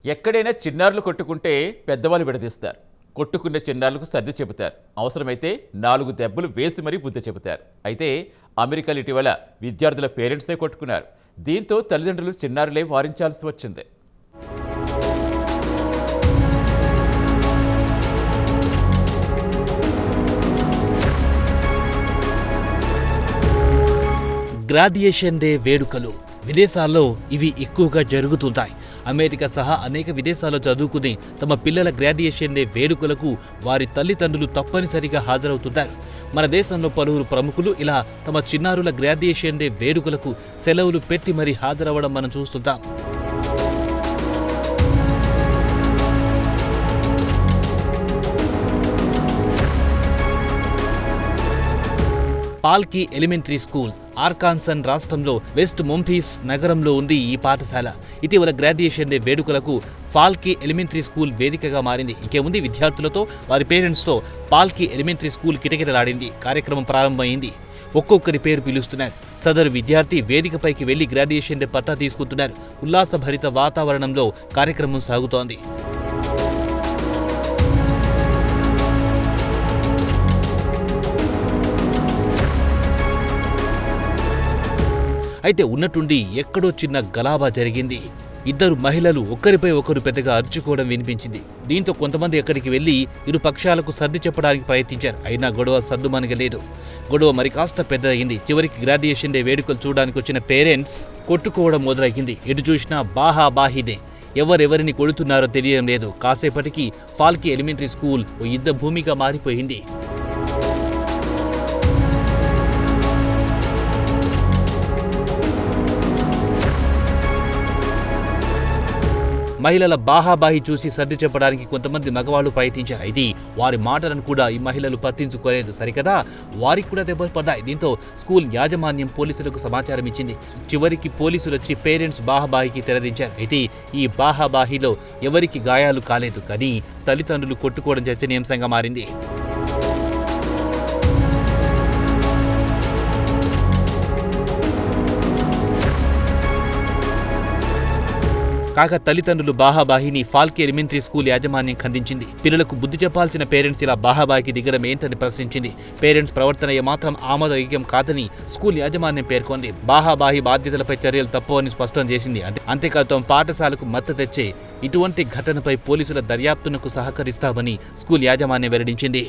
ఎక్కడైనా చిన్నారులు కొట్టుకుంటే పెద్దవాళ్ళు విడదీస్తారు. కొట్టుకున్న చిన్నారులకు సర్ది చెబుతారు. అవసరమైతే 4 దెబ్బలు వేసి మరీ బుద్ధి చెబుతారు. అయితే అమెరికాలో ఇటీవల విద్యార్థుల పేరెంట్సే కొట్టుకున్నారు. దీంతో తల్లిదండ్రులు చిన్నారులే వారించాల్సి వచ్చింది. గ్రాడ్యుయేషన్ డే వేడుకలు విదేశాల్లో ఇవి ఎక్కువగా జరుగుతుంటాయి. అమెరికా సహా అనేక విదేశాల్లో చదువుకుని తమ పిల్లల గ్రాడ్యుయేషన్ డే వేడుకలకు వారి తల్లిదండ్రులు తప్పనిసరిగా హాజరవుతుంటారు. మన దేశంలో పలువురు ప్రముఖులు ఇలా తమ చిన్నారుల గ్రాడ్యుయేషన్ డే వేడుకలకు సెలవులు పెట్టి మరీ హాజరవ్వడం మనం చూస్తుంటాం. పాల్కీ ఎలిమెంటరీ స్కూల్ ఆర్కాన్సన్ రాష్ట్రంలో వెస్ట్ మొంఫిస్ నగరంలో ఉంది ఈ పాఠశాల. ఇటీవల గ్రాడ్యుయేషన్ డే వేడుకలకు పాల్కీ ఎలిమెంటరీ స్కూల్ వేదికగా మారింది. ఇంకేముంది, విద్యార్థులతో వారి పేరెంట్స్తో పాల్కీ ఎలిమెంటరీ స్కూల్ కిటకిటలాడింది. కార్యక్రమం ప్రారంభమైంది. ఒక్కొక్కరి పేరు పిలుస్తున్నారు. సదరు విద్యార్థి వేదికపైకి వెళ్లి గ్రాడ్యుయేషన్ డే పట్టా తీసుకుంటున్నారు. ఉల్లాసభరిత వాతావరణంలో కార్యక్రమం సాగుతోంది. అయితే ఉన్నట్టుండి ఎక్కడో చిన్న గలాబా జరిగింది. ఇద్దరు మహిళలు ఒకరిపై ఒకరు పెద్దగా అరుచుకోవడం వినిపించింది. దీంతో కొంతమంది అక్కడికి వెళ్లి ఇరు పక్షాలకు సర్ది చెప్పడానికి ప్రయత్నించారు. అయినా గొడవ సద్దుమణగలేదు. గొడవ మరి కాస్త పెద్దదయింది. చివరికి గ్రాడ్యుయేషన్ డే వేడుకలు చూడడానికి వచ్చిన పేరెంట్స్ కొట్టుకోవడం మొదలైంది. ఎటు చూసినా బాహాబాహినే. ఎవరెవరిని కొడుతున్నారో తెలియడం లేదు. కాసేపటికి పాల్కీ ఎలిమెంటరీ స్కూల్ ఓ యుద్ధ భూమిగా మారిపోయింది. మహిళల బాహాబాహి చూసి సర్ది చెప్పడానికి కొంతమంది మగవాళ్లు ప్రయత్నించారు. అయితే వారి మాటలను కూడా ఈ మహిళలు పట్టించుకోలేదు. సరికదా, వారికి కూడా దెబ్బలు పడ్డాయి. దీంతో స్కూల్ యాజమాన్యం పోలీసులకు సమాచారం ఇచ్చింది. చివరికి పోలీసులు వచ్చి పేరెంట్స్ బాహాబాహికి తెరదించారు. అయితే ఈ బాహాబాహిలో ఎవరికి గాయాలు కాలేదు. కానీ తల్లిదండ్రులు కొట్టుకోవడం చర్చనీయాంశంగా మారింది. కాగా తల్లిదండ్రులు బాహాబాహిని పాల్కీ ఎలిమెంటరీ స్కూల్ యాజమాన్యం ఖండించింది. పిల్లలకు బుద్ధి చెప్పాల్సిన పేరెంట్స్ ఇలా బాహాబాహికి దిగడం ఏంటని ప్రశ్నించింది. పేరెంట్స్ ప్రవర్తన ఏమాత్రం ఆమోదయోగ్యం కాదని స్కూల్ యాజమాన్యం పేర్కొంది. బాహాబాహి బాధ్యతలపై చర్యలు తప్పవని స్పష్టం చేసింది. అంతేకాదు తమ పాఠశాలకు మద్దతు తెచ్చే ఇటువంటి ఘటనపై పోలీసుల దర్యాప్తునకు సహకరిస్తామని స్కూల్ యాజమాన్యం వెల్లడించింది.